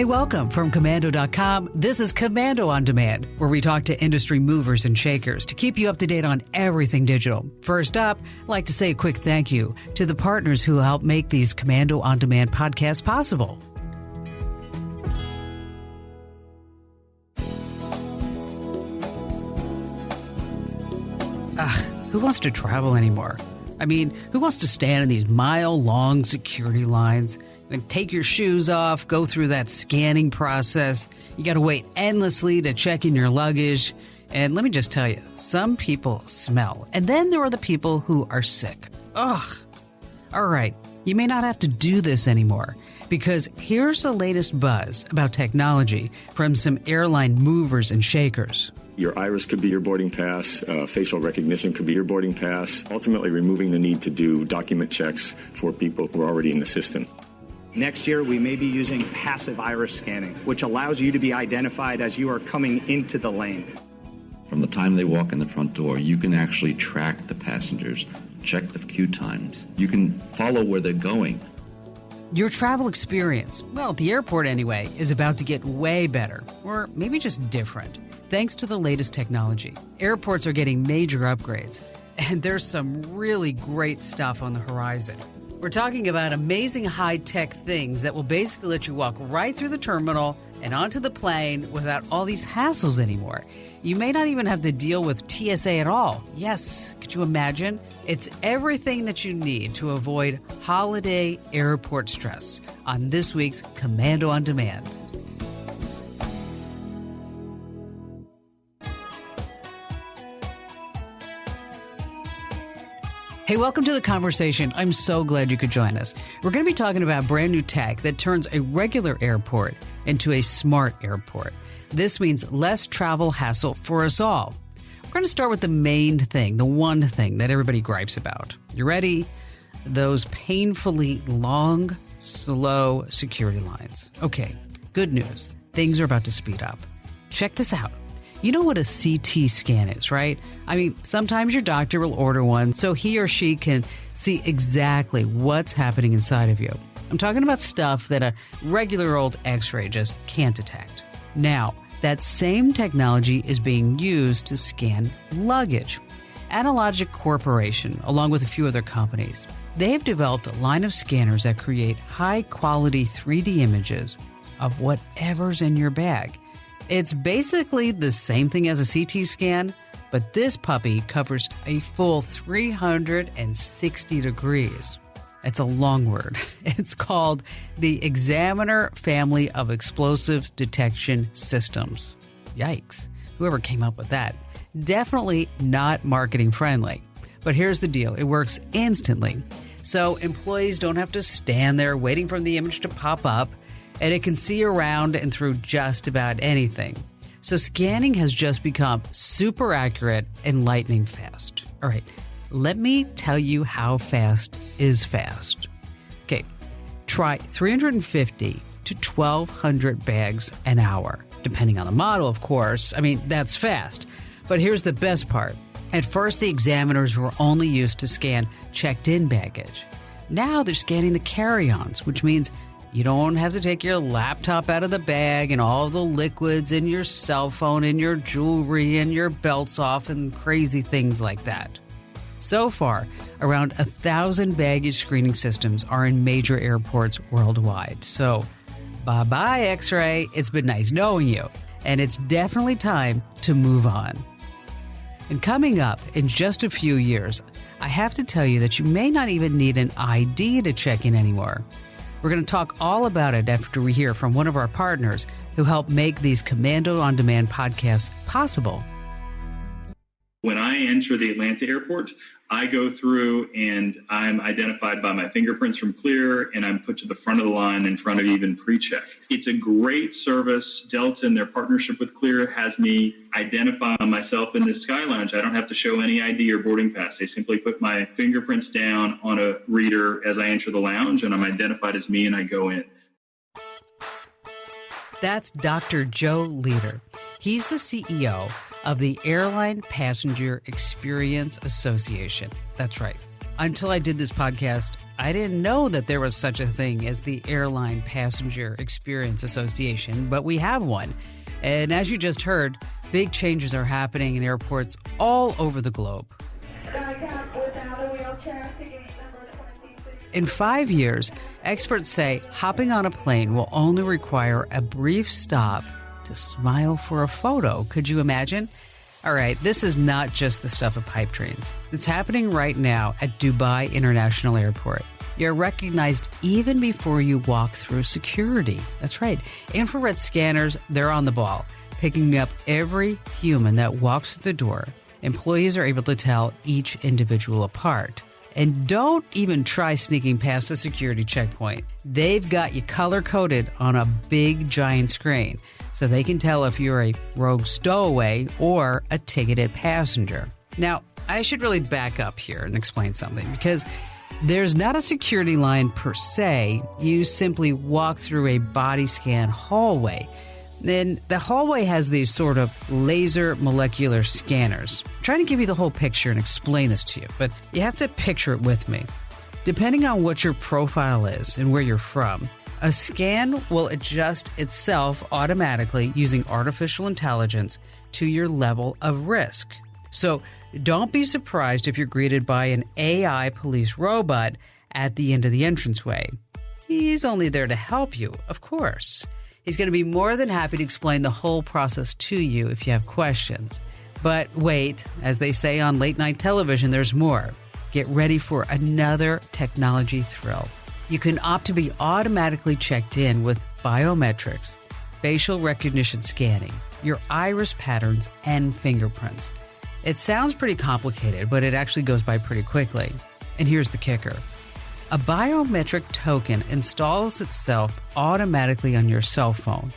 Hey, welcome from Komando.com. This is Komando on Demand, where we talk to industry movers and shakers to keep you up to date on everything digital. First up, I'd like to say a quick thank you to the partners who help make these Komando on Demand podcasts possible. Who wants to travel anymore? I mean, who wants to stand in these mile-long security lines and take your shoes off, go through that scanning process? You got to wait endlessly to check in your luggage. And let me just tell you, some people smell. And then there are the people who are sick. Ugh. All right, you may not have to do this anymore, because here's the latest buzz about technology from some airline movers and shakers. Your iris could be your boarding pass. Facial recognition could be your boarding pass, ultimately removing the need to do document checks for people who are already in the system. Next year, we may be using passive iris scanning, which allows you to be identified as you are coming into the lane. From the time they walk in the front door, you can actually track the passengers, check the queue times. You can follow where they're going. Your travel experience, well, at the airport anyway, is about to get way better, or maybe just different. Thanks to the latest technology, airports are getting major upgrades, and there's some really great stuff on the horizon. We're talking about amazing high-tech things that will basically let you walk right through the terminal and onto the plane without all these hassles anymore. You may not even have to deal with TSA at all. Yes, could you imagine? It's everything that you need to avoid holiday airport stress on this week's Komando on Demand. Hey, welcome to the conversation. I'm so glad you could join us. We're going to be talking about brand new tech that turns a regular airport into a smart airport. This means less travel hassle for us all. We're going to start with the main thing, the one thing that everybody gripes about. You ready? Those painfully long, slow security lines. Okay, good news. Things are about to speed up. Check this out. You know what a CT scan is, right? I mean, sometimes your doctor will order one so he or she can see exactly what's happening inside of you. I'm talking about stuff that a regular old X-ray just can't detect. Now, that same technology is being used to scan luggage. Analogic Corporation, along with a few other companies, they have developed a line of scanners that create high-quality 3D images of whatever's in your bag. It's basically the same thing as a CT scan, but this puppy covers a full 360 degrees. It's a long word. It's called the Examiner Family of Explosive Detection Systems. Yikes. Whoever came up with that. Definitely not marketing friendly. But here's the deal. It works instantly. So employees don't have to stand there waiting for the image to pop up, and it can see around and through just about anything. So scanning has just become super accurate and lightning fast. All right, let me tell you how fast is fast. Okay, try 350 to 1,200 bags an hour, depending on the model, of course. I mean, that's fast. But here's the best part. At first, the examiners were only used to scan checked-in baggage. Now they're scanning the carry-ons, which means you don't have to take your laptop out of the bag and all the liquids and your cell phone and your jewelry and your belts off and crazy things like that. So far, around 1,000 baggage screening systems are in major airports worldwide. So, bye-bye, X-ray. It's been nice knowing you. And it's definitely time to move on. And coming up in just a few years, I have to tell you that you may not even need an ID to check in anymore. We're going to talk all about it after we hear from one of our partners who help make these Komando on Demand podcasts possible. When I enter the Atlanta airport, I go through and I'm identified by my fingerprints from Clear, and I'm put to the front of the line in front of even pre-check. It's a great service. Delta and their partnership with Clear has me identify myself in the Sky Lounge. I don't have to show any ID or boarding pass. They simply put my fingerprints down on a reader as I enter the lounge, and I'm identified as me, and I go in. That's Dr. Joe Leader. He's the CEO of the Airline Passenger Experience Association. That's right. Until I did this podcast, I didn't know that there was such a thing as the Airline Passenger Experience Association, but we have one. And as you just heard, big changes are happening in airports all over the globe. In 5 years, experts say hopping on a plane will only require a brief stop to smile for a photo. Could you imagine? All right, this is not just the stuff of pipe dreams. It's happening right now at Dubai International Airport. You're recognized even before you walk through security. That's right. Infrared scanners, they're on the ball, picking up every human that walks through the door. Employees are able to tell each individual apart. And don't even try sneaking past the security checkpoint. They've got you color-coded on a big, giant screen, so they can tell if you're a rogue stowaway or a ticketed passenger. Now, I should really back up here and explain something, because there's not a security line per se. You simply walk through a body scan hallway. Then the hallway has these sort of laser molecular scanners. I'm trying to give you the whole picture and explain this to you, but you have to picture it with me. Depending on what your profile is and where you're from, a scan will adjust itself automatically using artificial intelligence to your level of risk. So don't be surprised if you're greeted by an AI police robot at the end of the entranceway. He's only there to help you, of course. He's going to be more than happy to explain the whole process to you if you have questions. But wait, as they say on late night television, there's more. Get ready for another technology thrill. You can opt to be automatically checked in with biometrics, facial recognition scanning, your iris patterns, and fingerprints. It sounds pretty complicated, but it actually goes by pretty quickly. And here's the kicker. A biometric token installs itself automatically on your cell phone.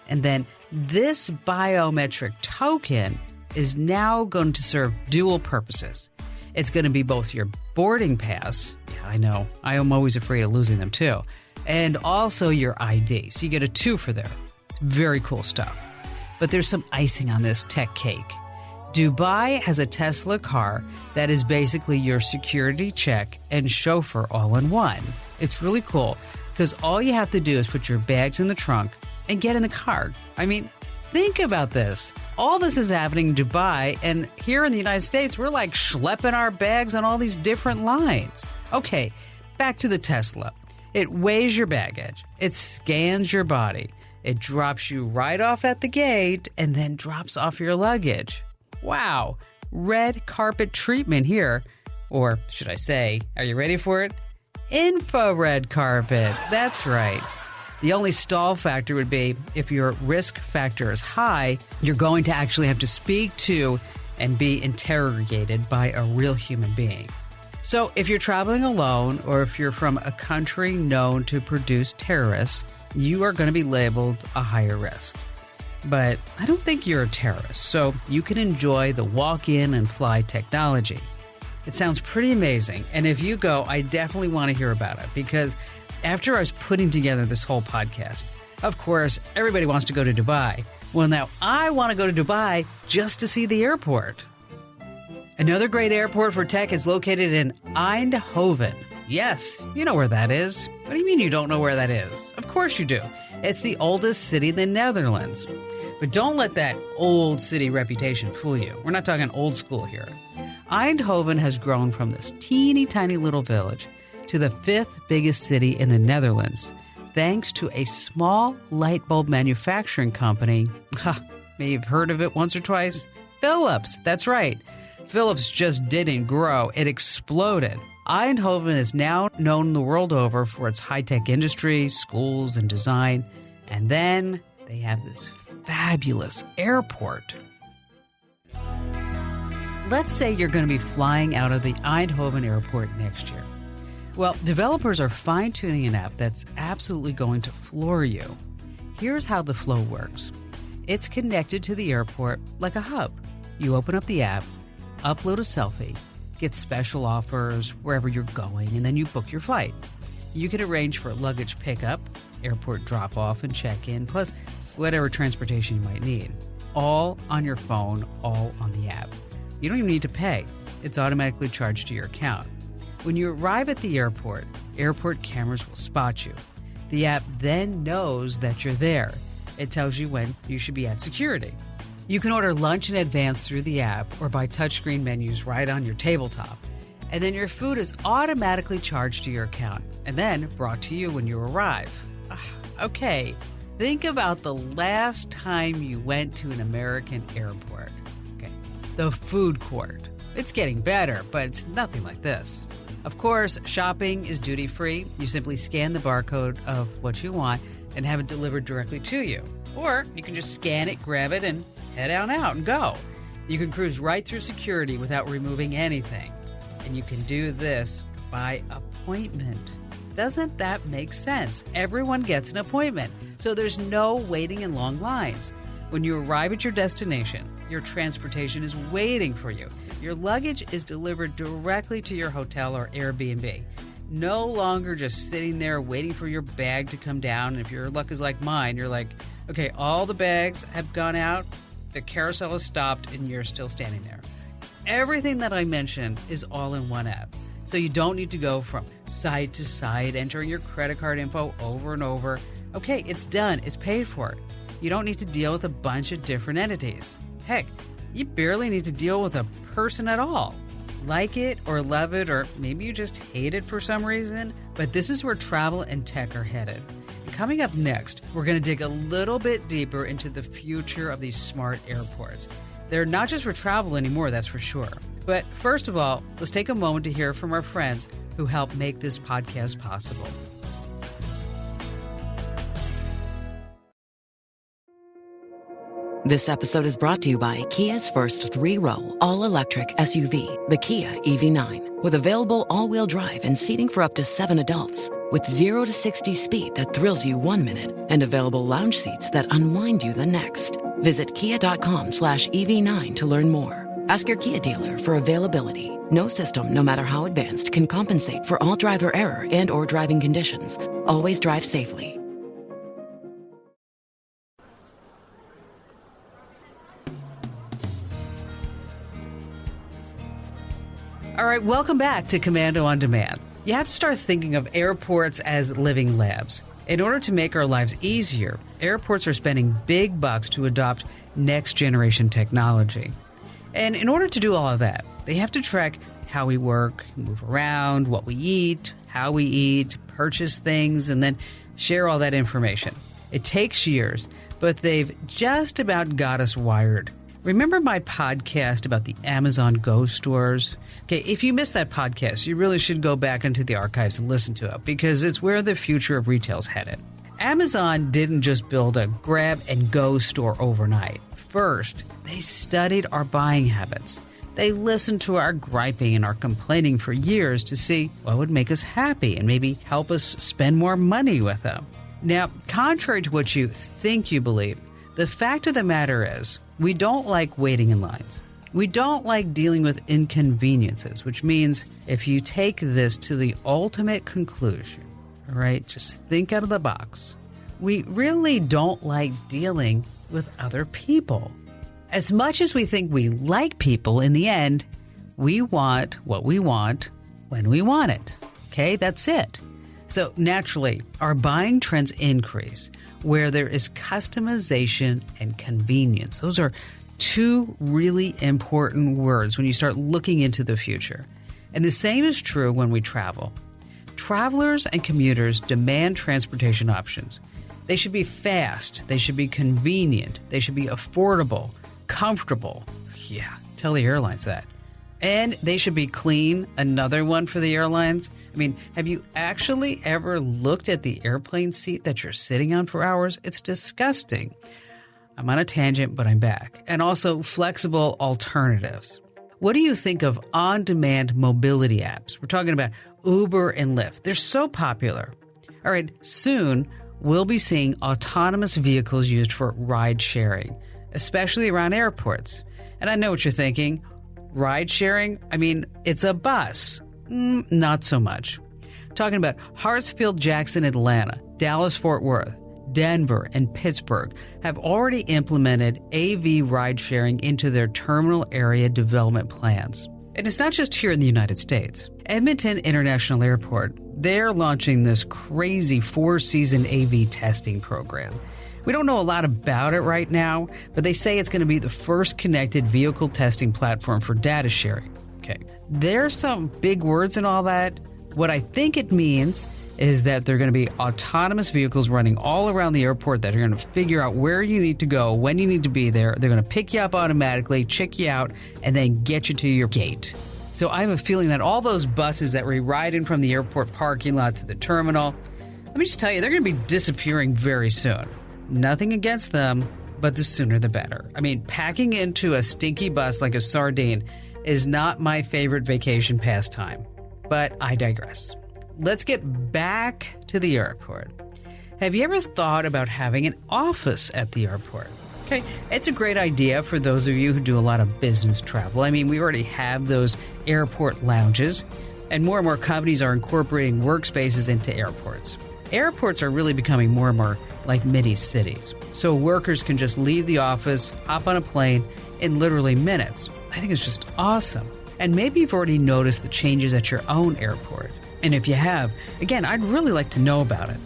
And then this biometric token is now going to serve dual purposes. It's going to be both your boarding pass, yeah, I know, I am always afraid of losing them too, and also your ID. So you get a two for there. It's very cool stuff. But there's some icing on this tech cake. Dubai has a Tesla car that is basically your security check and chauffeur all in one. It's really cool because all you have to do is put your bags in the trunk and get in the car. I mean, think about this. All this is happening in Dubai, and here in the United States, we're like schlepping our bags on all these different lines. Okay, back to the Tesla. It weighs your baggage. It scans your body. It drops you right off at the gate and then drops off your luggage. Wow, red carpet treatment here. Or should I say, are you ready for it? Infrared carpet. That's right. The only stall factor would be if your risk factor is high, you're going to actually have to speak to and be interrogated by a real human being. So if you're traveling alone or if you're from a country known to produce terrorists, you are going to be labeled a higher risk. But I don't think you're a terrorist, so you can enjoy the walk-in and fly technology. It sounds pretty amazing, and if you go, I definitely want to hear about it, because after I was putting together this whole podcast, of course, everybody wants to go to Dubai. Well, now I want to go to Dubai just to see the airport. Another great airport for tech is located in Eindhoven. Yes, you know where that is. What do you mean you don't know where that is? Of course you do. It's the oldest city in the Netherlands. But don't let that old city reputation fool you. We're not talking old school here. Eindhoven has grown from this teeny tiny little village to the 5th biggest city in the Netherlands, thanks to a small light bulb manufacturing company. Maybe you've heard of it once or twice. Philips, that's right. Philips just didn't grow, it exploded. Eindhoven is now known the world over for its high-tech industry, schools, and design. And then they have this fabulous airport. Let's say you're going to be flying out of the Eindhoven airport next year. Well, developers are fine-tuning an app that's absolutely going to floor you. Here's how the flow works. It's connected to the airport like a hub. You open up the app, upload a selfie, get special offers wherever you're going, and then you book your flight. You can arrange for luggage pickup, airport drop-off and check-in, plus whatever transportation you might need. All on your phone, all on the app. You don't even need to pay. It's automatically charged to your account. When you arrive at the airport cameras will spot you. The app then knows that you're there. It tells you when you should be at security. You can order lunch in advance through the app or by touchscreen menus right on your tabletop. And then your food is automatically charged to your account and then brought to you when you arrive. Okay, think about the last time you went to an American airport. Okay, the food court. It's getting better, but it's nothing like this. Of course, shopping is duty-free. You simply scan the barcode of what you want and have it delivered directly to you. Or you can just scan it, grab it, and head on out and go. You can cruise right through security without removing anything. And you can do this by appointment. Doesn't that make sense? Everyone gets an appointment, so there's no waiting in long lines. When you arrive at your destination, your transportation is waiting for you. Your luggage is delivered directly to your hotel or Airbnb. No longer just sitting there waiting for your bag to come down. And if your luck is like mine, you're like, okay, all the bags have gone out, the carousel has stopped, and you're still standing there. Everything that I mentioned is all in one app. So you don't need to go from side to side, entering your credit card info over and over. Okay, it's done. It's paid for. You don't need to deal with a bunch of different entities. Heck, you barely need to deal with a person at all. Like it or love it, or maybe you just hate it for some reason, but this is where travel and tech are headed. And coming up next, we're going to dig a little bit deeper into the future of these smart airports. They're not just for travel anymore, that's for sure. But first of all, let's take a moment to hear from our friends who help make this podcast possible. This episode is brought to you by Kia's first 3-row, all-electric SUV, the Kia EV9, with available all-wheel drive and seating for up to 7 adults, with 0 to 60 speed that thrills you 1 minute and available lounge seats that unwind you the next. Visit kia.com/EV9 to learn more. Ask your Kia dealer for availability. No system, no matter how advanced, can compensate for all driver error and or driving conditions. Always drive safely. All right, welcome back to Komando on Demand. You have to start thinking of airports as living labs. In order to make our lives easier, airports are spending big bucks to adopt next-generation technology. And in order to do all of that, they have to track how we work, move around, what we eat, how we eat, purchase things, and then share all that information. It takes years, but they've just about got us wired. Remember my podcast about the Amazon Go stores? Okay, if you missed that podcast, you really should go back into the archives and listen to it because it's where the future of retail's headed. Amazon didn't just build a grab-and-go store overnight. First, they studied our buying habits. They listened to our griping and our complaining for years to see what would make us happy and maybe help us spend more money with them. Now, contrary to what you think you believe, the fact of the matter is, we don't like waiting in lines. We don't like dealing with inconveniences, which means if you take this to the ultimate conclusion, all right, just think out of the box. We really don't like dealing with other people. As much as we think we like people, in the end, we want what we want when we want it. Okay, that's it. So naturally, our buying trends increase where there is customization and convenience. Those are two really important words when you start looking into the future. And the same is true when we travel. Travelers and commuters demand transportation options. They should be fast. They should be convenient. They should be affordable, comfortable. Yeah, tell the airlines that. And they should be clean. Another one for the airlines. I mean, have you actually ever looked at the airplane seat that you're sitting on for hours? It's disgusting. I'm on a tangent, but I'm back. And also flexible alternatives. What do you think of on-demand mobility apps? We're talking about Uber and Lyft. They're so popular. All right, soon we'll be seeing autonomous vehicles used for ride sharing, especially around airports. And I know what you're thinking. Ride sharing? I mean, it's a bus. Not so much. Talking about Hartsfield Jackson, Atlanta, Dallas, Fort Worth, Denver, and Pittsburgh have already implemented AV ride sharing into their terminal area development plans. And it's not just here in the United States. Edmonton International Airport, they're launching this crazy 4-season AV testing program. We don't know a lot about it right now, but they say it's going to be the first connected vehicle testing platform for data sharing. Okay, there's some big words and all that. What I think it means is that there are going to be autonomous vehicles running all around the airport that are going to figure out where you need to go, when you need to be there. They're going to pick you up automatically, check you out, and then get you to your gate. So I have a feeling that all those buses that were riding from the airport parking lot to the terminal, let me just tell you, they're going to be disappearing very soon. Nothing against them, but the sooner the better. I mean, packing into a stinky bus like a sardine is not my favorite vacation pastime. But I digress. Let's get back to the airport. Have you ever thought about having an office at the airport? Okay, it's a great idea for those of you who do a lot of business travel. I mean, we already have those airport lounges, and more companies are incorporating workspaces into airports. Airports are really becoming more and more like mini cities, so workers can just leave the office, hop on a plane in literally minutes. I think it's just awesome. And maybe you've already noticed the changes at your own airport. And if you have, again, I'd really like to know about it.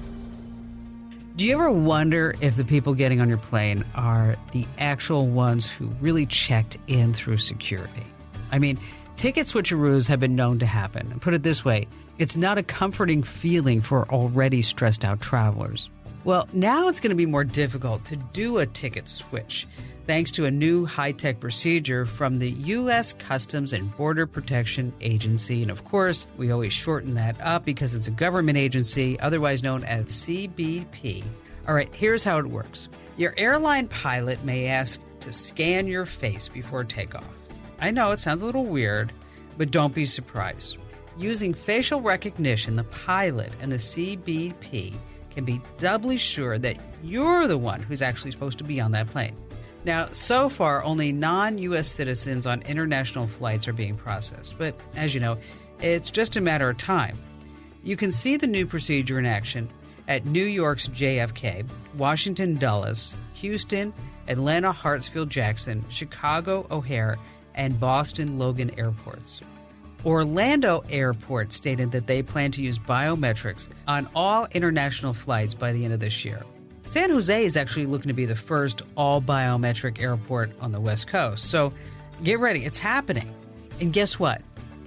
Do you ever wonder if the people getting on your plane are the actual ones who really checked in through security? I mean, ticket switcheroos have been known to happen. And put it this way, it's not a comforting feeling for already stressed out travelers. Well, now it's going to be more difficult to do a ticket switch, thanks to a new high-tech procedure from the U.S. Customs and Border Protection Agency. And of course, we always shorten that up because it's a government agency, otherwise known as CBP. All right, here's how it works. Your airline pilot may ask to scan your face before takeoff. I know it sounds a little weird, but don't be surprised. Using facial recognition, the pilot and the CBP can be doubly sure that you're the one who's actually supposed to be on that plane. Now, so far, only non-U.S. citizens on international flights are being processed. But as you know, it's just a matter of time. You can see the new procedure in action at New York's JFK, Washington Dulles, Houston, Atlanta Hartsfield-Jackson, Chicago O'Hare, and Boston Logan airports. Orlando Airport stated that they plan to use biometrics on all international flights by the end of this year. San Jose is actually looking to be the first all-biometric airport on the West Coast. So get ready, it's happening. And guess what?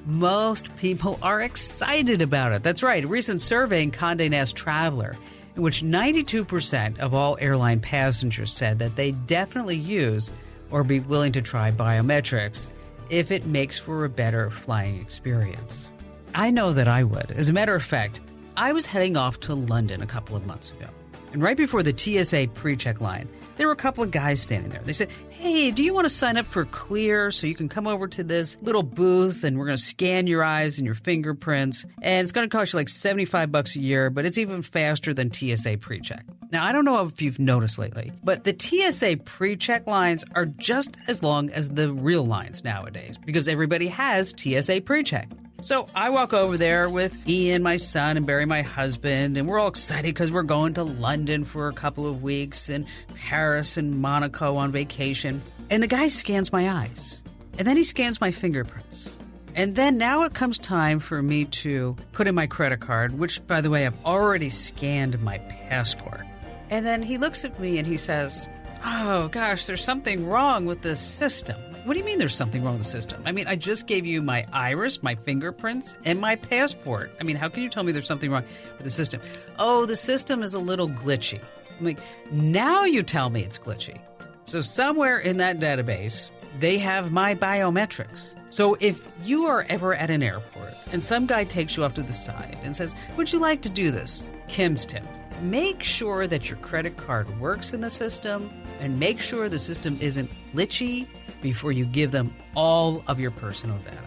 Most people are excited about it. That's right, a recent survey in Condé Nast Traveler, in which 92% of all airline passengers said that they definitely use or be willing to try biometrics if it makes for a better flying experience. I know that I would. As a matter of fact, I was heading off to London a couple of months ago. And right before the TSA pre-check line, there were a couple of guys standing there. They said, hey, do you want to sign up for Clear so you can come over to this little booth and we're going to scan your eyes and your fingerprints. And it's going to cost you like $75 a year, but it's even faster than TSA pre-check. Now, I don't know if you've noticed lately, but the TSA pre-check lines are just as long as the real lines nowadays because everybody has TSA pre-check. So I walk over there with Ian, my son, and Barry, my husband, and we're all excited because we're going to London for a couple of weeks and Paris and Monaco on vacation. And the guy scans my eyes, and then he scans my fingerprints. And then now it comes time for me to put in my credit card, which, by the way, I've already scanned my passport. And then he looks at me and he says, oh, gosh, there's something wrong with this system. What do you mean there's something wrong with the system? I mean, I just gave you my iris, my fingerprints, and my passport. I mean, how can you tell me there's something wrong with the system? Oh, the system is a little glitchy. I'm like, now you tell me it's glitchy. So somewhere in that database, they have my biometrics. So if you are ever at an airport and some guy takes you off to the side and says, would you like to do this? Kim's tip. Make sure that your credit card works in the system and make sure the system isn't glitchy before you give them all of your personal data.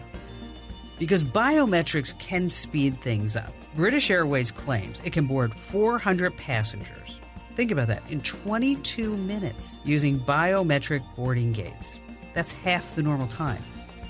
Because biometrics can speed things up. British Airways claims it can board 400 passengers. Think about that, in 22 minutes using biometric boarding gates. That's half the normal time.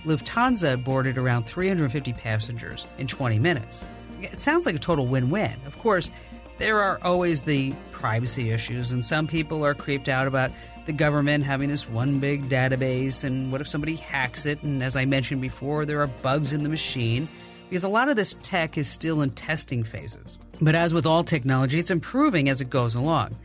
Lufthansa boarded around 350 passengers in 20 minutes. It sounds like a total win-win. Of course, there are always the privacy issues, and some people are creeped out about the government having this one big database, and what if somebody hacks it? And as I mentioned before, there are bugs in the machine, because a lot of this tech is still in testing phases. But as with all technology, it's improving as it goes along.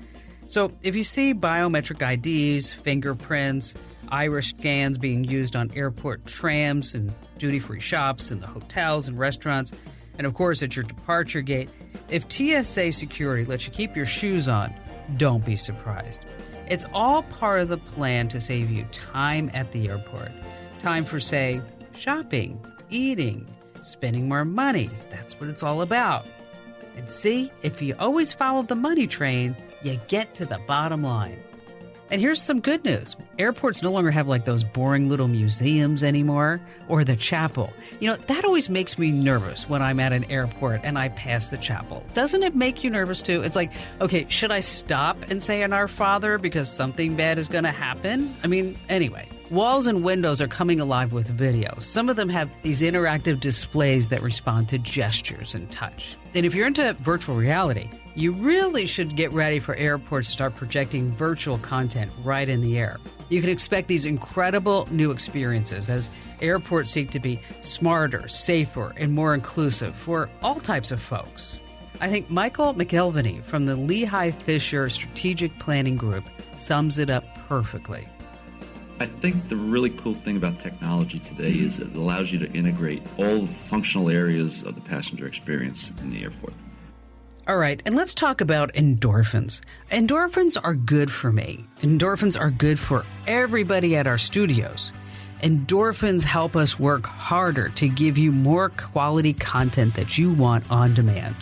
So if you see biometric IDs, fingerprints, iris scans being used on airport trams and duty-free shops and the hotels and restaurants, and of course at your departure gate, if TSA security lets you keep your shoes on, don't be surprised. It's all part of the plan to save you time at the airport. Time for, say, shopping, eating, spending more money. That's what it's all about. And see, if you always follow the money train, you get to the bottom line. And here's some good news. Airports no longer have like those boring little museums anymore, or the chapel. You know, that always makes me nervous when I'm at an airport and I pass the chapel. Doesn't it make you nervous too? It's like, okay, should I stop and say an Our Father because something bad is going to happen? I mean, anyway. Walls and windows are coming alive with video. Some of them have these interactive displays that respond to gestures and touch. And if you're into virtual reality, you really should get ready for airports to start projecting virtual content right in the air. You can expect these incredible new experiences as airports seek to be smarter, safer, and more inclusive for all types of folks. I think Michael McElvany from the Lehigh-Fisher Strategic Planning Group sums it up perfectly. I think the really cool thing about technology today is that it allows you to integrate all the functional areas of the passenger experience in the airport. All right, and let's talk about endorphins. Endorphins are good for me. Endorphins are good for everybody at our studios. Endorphins help us work harder to give you more quality content that you want on demand.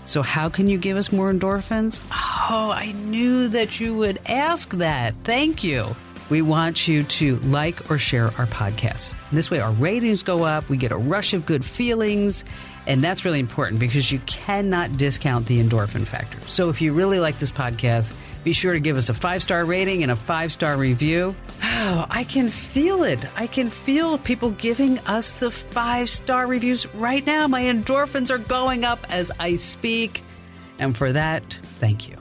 So how can you give us more endorphins? Oh, I knew that you would ask that. Thank you. We want you to like or share our podcast. And this way our ratings go up, we get a rush of good feelings, and that's really important because you cannot discount the endorphin factor. So if you really like this podcast, be sure to give us a 5-star rating and a 5-star review. Oh, I can feel it. I can feel people giving us the 5-star reviews right now. My endorphins are going up as I speak. And for that, thank you.